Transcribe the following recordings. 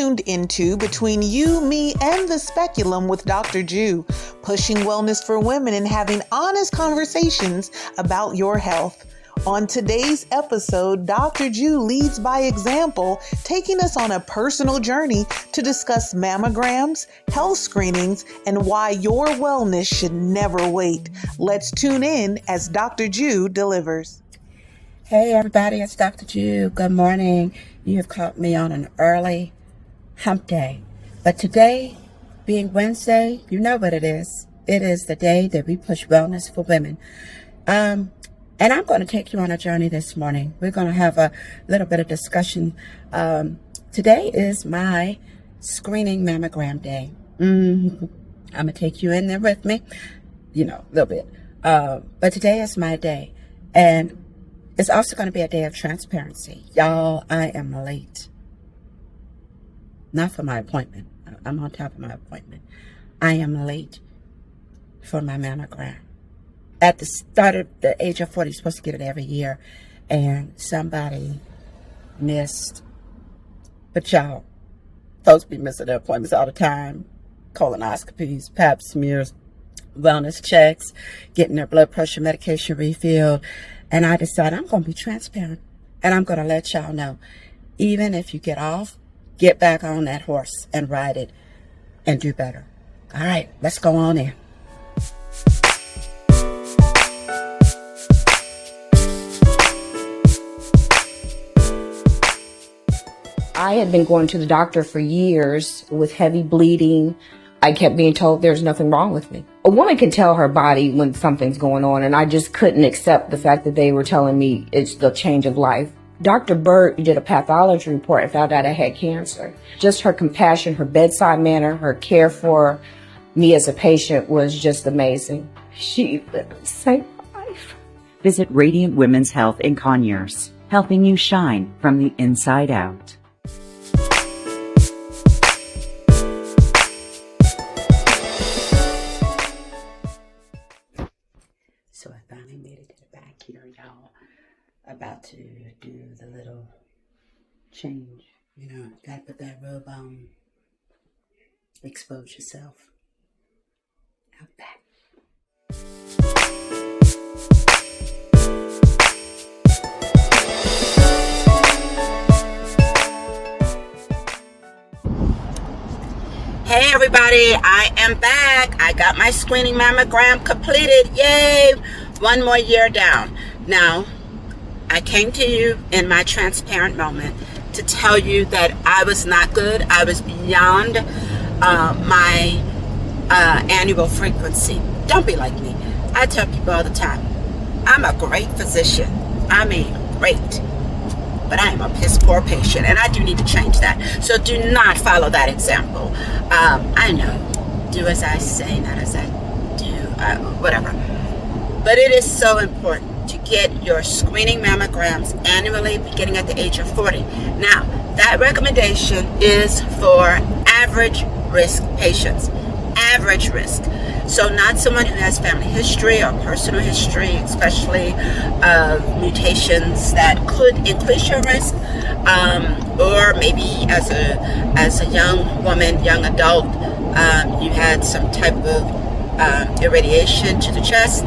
tuned into Between You, Me, and the Speculum with Dr. Ju, pushing wellness for women and having honest conversations about your health. On today's episode, Dr. Ju leads by example, taking us on a personal journey to discuss mammograms, health screenings, and why your wellness should never wait. Let's tune in as Dr. Ju delivers. Hey everybody, it's Dr. Ju. Good morning. You have caught me on an early hump day. But today, being Wednesday, you know what it is. It is the day that we push wellness for women. And I'm going to take you on a journey this morning. We're going to have a little bit of discussion. Today is my screening mammogram day. I'm going to take you in there with me, a little bit. But today is my day. And it's also going to be a day of transparency. Y'all, I am late. Not for my appointment. I'm on top of my appointment. I am late for my mammogram. At the start of the age of 40, you're supposed to get it every year. And somebody missed. But y'all, folks be missing their appointments all the time. Colonoscopies, pap smears, wellness checks, getting their blood pressure medication refilled. And I decided I'm going to be transparent. And I'm going to let y'all know, even if you get off, get back on that horse and ride it and do better. All right, let's go on in. I had been going to the doctor for years with heavy bleeding. I kept being told there's nothing wrong with me. A woman can tell her body when something's going on, and I just couldn't accept the fact that they were telling me it's the change of life. Dr. Burt did a pathology report and found out I had cancer. Just her compassion, her bedside manner, her care for me as a patient was just amazing. She literally saved my life. Visit Radiant Women's Health in Conyers, helping you shine from the inside out. So I finally made it to the back here, y'all. About to do the little change. Gotta put that robe on. Expose yourself. Out back. Hey everybody, I am back. I got my screening mammogram completed. Yay! One more year down. Now, I came to you in my transparent moment to tell you that I was not good. I was beyond my annual frequency. Don't be like me. I tell people all the time, I'm a great physician. I mean, great. But I am a piss poor patient, and I do need to change that. So do not follow that example. I know, do as I say, not as I do, whatever. But it is so important to get your screening mammograms annually, beginning at the age of 40. Now, that recommendation is for average risk patients. Average risk. So not someone who has family history or personal history, especially of mutations that could increase your risk, or maybe as a young woman, young adult, you had some type of irradiation to the chest,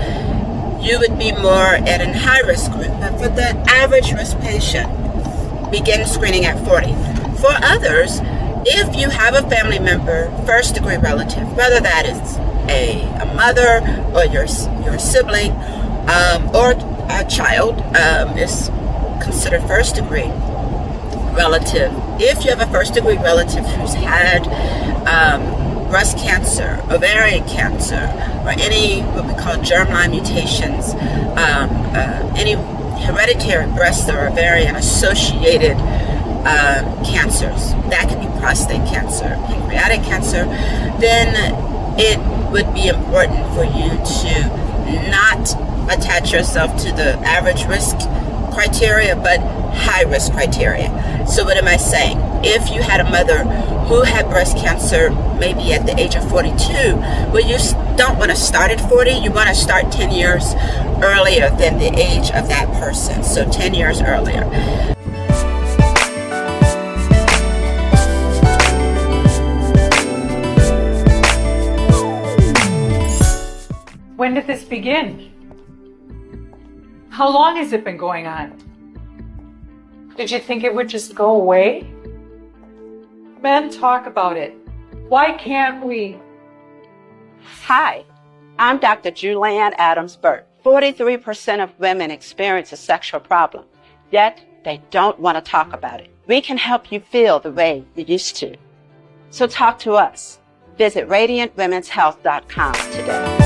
you would be more at a high risk group. But for the average risk patient, begin screening at 40. For others, if you have a family member, first degree relative, whether that is a mother or your sibling or a child is considered first degree relative. If you have a first degree relative who's had breast cancer, ovarian cancer, or any what we call germline mutations, any hereditary breast or ovarian associated cancers, that could be prostate cancer, pancreatic cancer, then it would be important for you to not attach yourself to the average risk criteria, but high risk criteria. So what am I saying? If you had a mother who had breast cancer maybe at the age of 42, well, you don't want to start at 40, you want to start 10 years earlier than the age of that person, so 10 years earlier. When did this begin? How long has it been going on? Did you think it would just go away? Men talk about it. Why can't we? Hi, I'm Dr. Julianne Adams-Burt. 43% of women experience a sexual problem, yet they don't want to talk about it. We can help you feel the way you used to. So talk to us. Visit radiantwomenshealth.com today.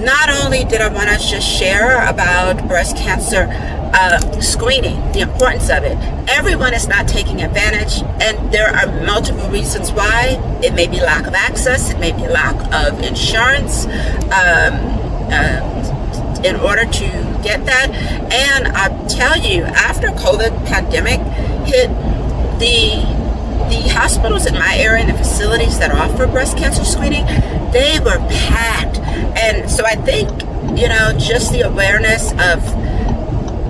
Not only did I want to just share about breast cancer screening, the importance of it. Everyone is not taking advantage, and there are multiple reasons why. It may be lack of access, it may be lack of insurance in order to get that. And I tell you, after COVID pandemic hit, the hospitals in my area and the facilities that offer breast cancer screening, they were packed. And so I think, just the awareness of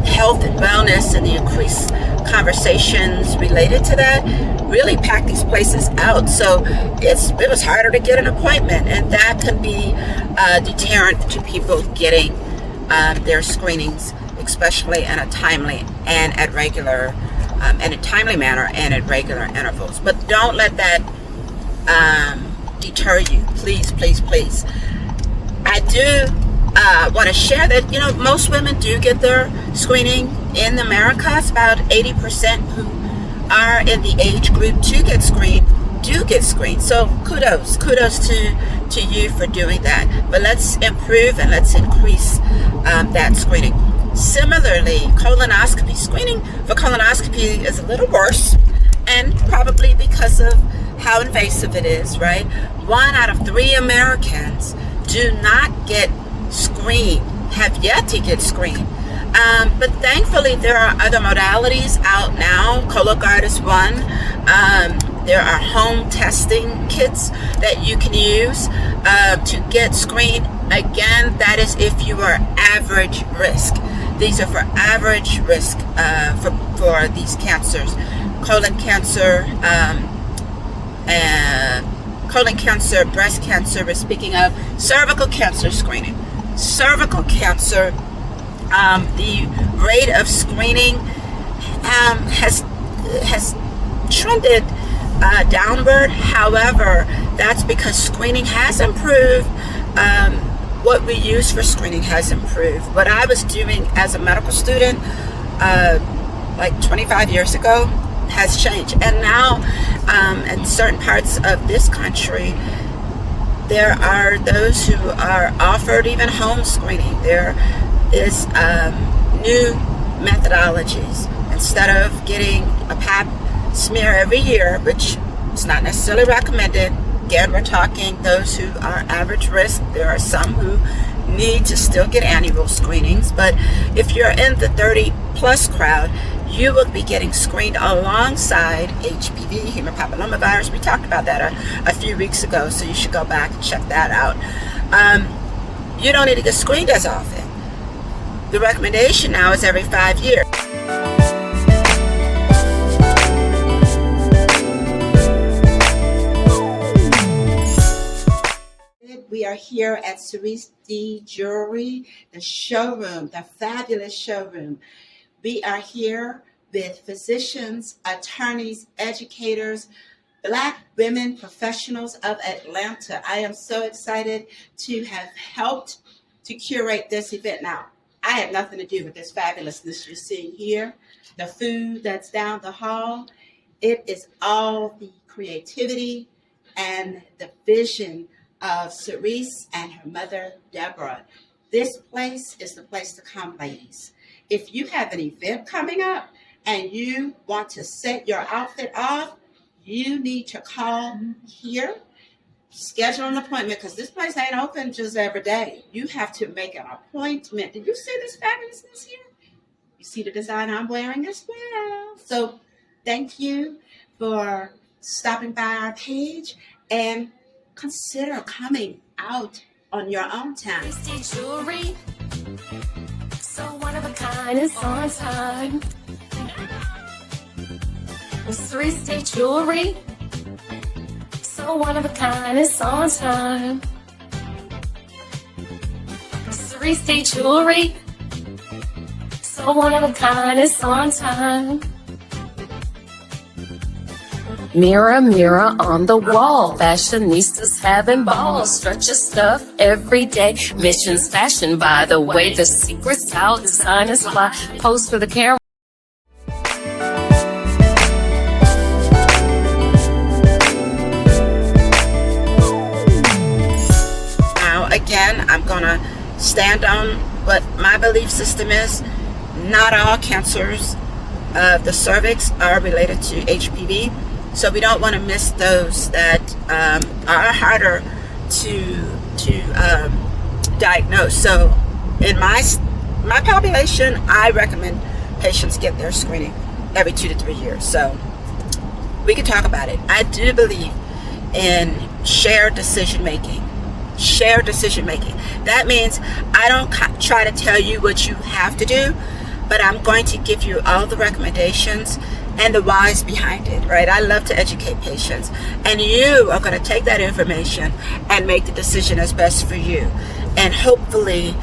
health and wellness and the increased conversations related to that really packed these places out. So it was harder to get an appointment, and that can be a deterrent to people getting their screenings, especially in a timely and at regular in a timely manner and at regular intervals. But don't let that deter you. Please, please, please. I do want to share that, most women do get their screening in America. It's about 80% who are in the age group to get screened do get screened. So kudos to you for doing that. But let's improve and let's increase that screening. Similarly, colonoscopy screening for colonoscopy is a little worse, and probably because of how invasive it is, right? 1 out of 3 Americans do not get screened, have yet to get screened. But thankfully, there are other modalities out now. Cologuard is one. There are home testing kits that you can use to get screened. Again, that is if you are average risk. These are for average risk for these cancers. Colon cancer, breast cancer. We're speaking of cervical cancer screening. Cervical cancer, the rate of screening has trended downward. However, that's because screening has improved. What we use for screening has improved. What I was doing as a medical student like 25 years ago has changed. And now in certain parts of this country, there are those who are offered even home screening. There is new methodologies. Instead of getting a pap smear every year, which is not necessarily recommended, again, we're talking those who are average risk. There are some who need to still get annual screenings, but if you're in the 30 plus crowd, you will be getting screened alongside HPV, human papillomavirus. We talked about that a few weeks ago, so you should go back and check that out. You don't need to get screened as often. The recommendation now is every 5 years. We are here at Cerise D Jewelry, the showroom, the fabulous showroom. We are here with physicians, attorneys, educators, Black women professionals of Atlanta. I am so excited to have helped to curate this event. Now, I had nothing to do with this fabulousness you're seeing here. The food that's down the hall, it is all the creativity and the vision of Cerise and her mother, Deborah. This place is the place to come, ladies. If you have an event coming up and you want to set your outfit off, you need to call here, schedule an appointment, because this place ain't open just every day. You have to make an appointment. Did you see this fabulousness here? You see the design I'm wearing as well. So thank you for stopping by our page, and consider coming out on your own time. Jewelry, so one of a kind, it's on time. 3-state jewelry, so one of a kind, it's on time. 3-state jewelry, so one of a kind, it's on time. Mirror, mirror on the wall, fashionistas having balls, stretch your stuff every day. Missions fashion, by the way, the secret's out, designers fly, pose for the camera. Now, again, I'm going to stand on what my belief system is. Not all cancers of the cervix are related to HPV. So we don't want to miss those that are harder to diagnose. So in my population, I recommend patients get their screening every 2 to 3 years. So we can talk about it. I do believe in shared decision making. Shared decision making. That means I don't try to tell you what you have to do, but I'm going to give you all the recommendations and the whys behind it, right? I love to educate patients, and you are going to take that information and make the decision as best for you, and hopefully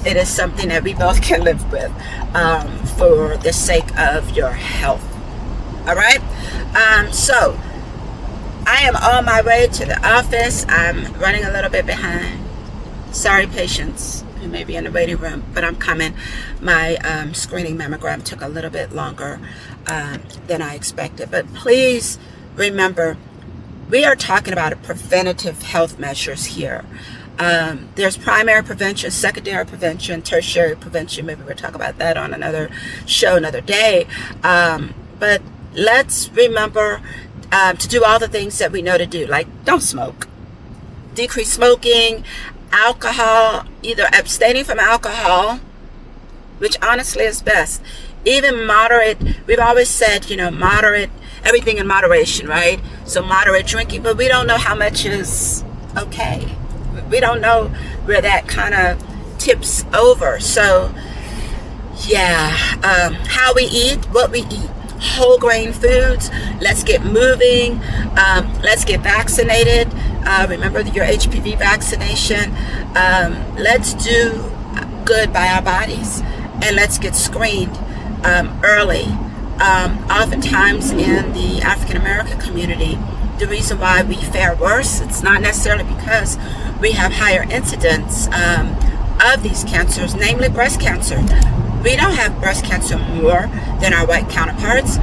it is something that we both can live with for the sake of your health. All right, so I am on my way to the office. I'm running a little bit behind. Sorry, patients who may be in the waiting room, but I'm coming. My screening mammogram took a little bit longer than I expected. But please remember, we are talking about preventative health measures here. There's primary prevention, secondary prevention, tertiary prevention. Maybe we'll talk about that on another show, another day. But let's remember to do all the things that we know to do, like don't smoke, decrease smoking, alcohol, either abstaining from alcohol, which honestly is best, even moderate. We've always said, moderate, everything in moderation, right? So moderate drinking, but we don't know how much is okay. We don't know where that kind of tips over. So yeah, how we eat, what we eat, whole grain foods. Let's get moving. Let's get vaccinated. Remember your HPV vaccination. Let's do good by our bodies, and let's get screened early. Oftentimes in the African American community, the reason why we fare worse, it's not necessarily because we have higher incidence of these cancers, namely breast cancer. We don't have breast cancer more than our white counterparts,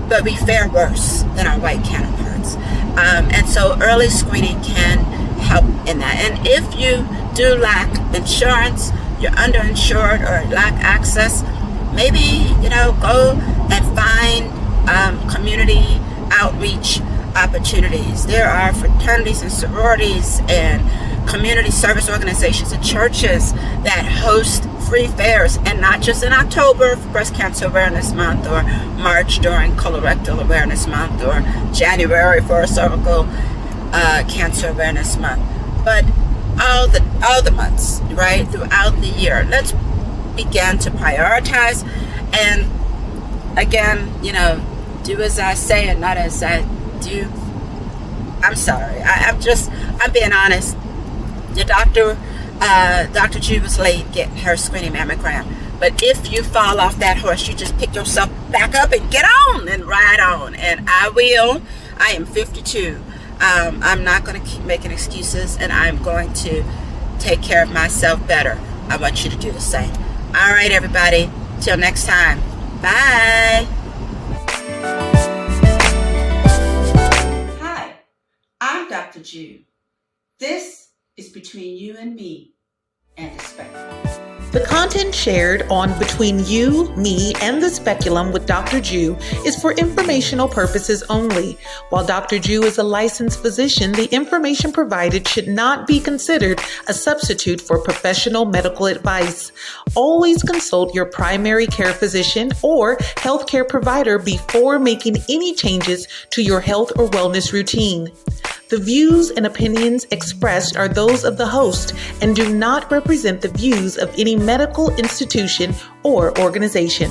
but we fare worse than our white counterparts. And so early screening can help in that. And if you do lack insurance, you're underinsured or lack access, maybe, go and find community outreach opportunities. There are fraternities and sororities and community service organizations and churches that host free fairs, and not just in October for Breast Cancer Awareness Month, or March during Colorectal Awareness Month, or January for Cervical Cancer Awareness Month, but all the months, right, throughout the year. Let's begin to prioritize, and again, do as I say and not as I do. I'm sorry. I'm being honest. Your Dr. Ju was late getting her screening mammogram. But if you fall off that horse, you just pick yourself back up and get on and ride on. And I will. I am 52. I'm not going to keep making excuses, and I'm going to take care of myself better. I want you to do the same. All right, everybody. Till next time. Bye. Hi, I'm Dr. Ju. This is between you and me and the Speculum. The content shared on Between You, Me, and the Speculum with Dr. Ju is for informational purposes only. While Dr. Ju is a licensed physician, the information provided should not be considered a substitute for professional medical advice. Always consult your primary care physician or healthcare provider before making any changes to your health or wellness routine. The views and opinions expressed are those of the host and do not represent the views of any medical institution or organization.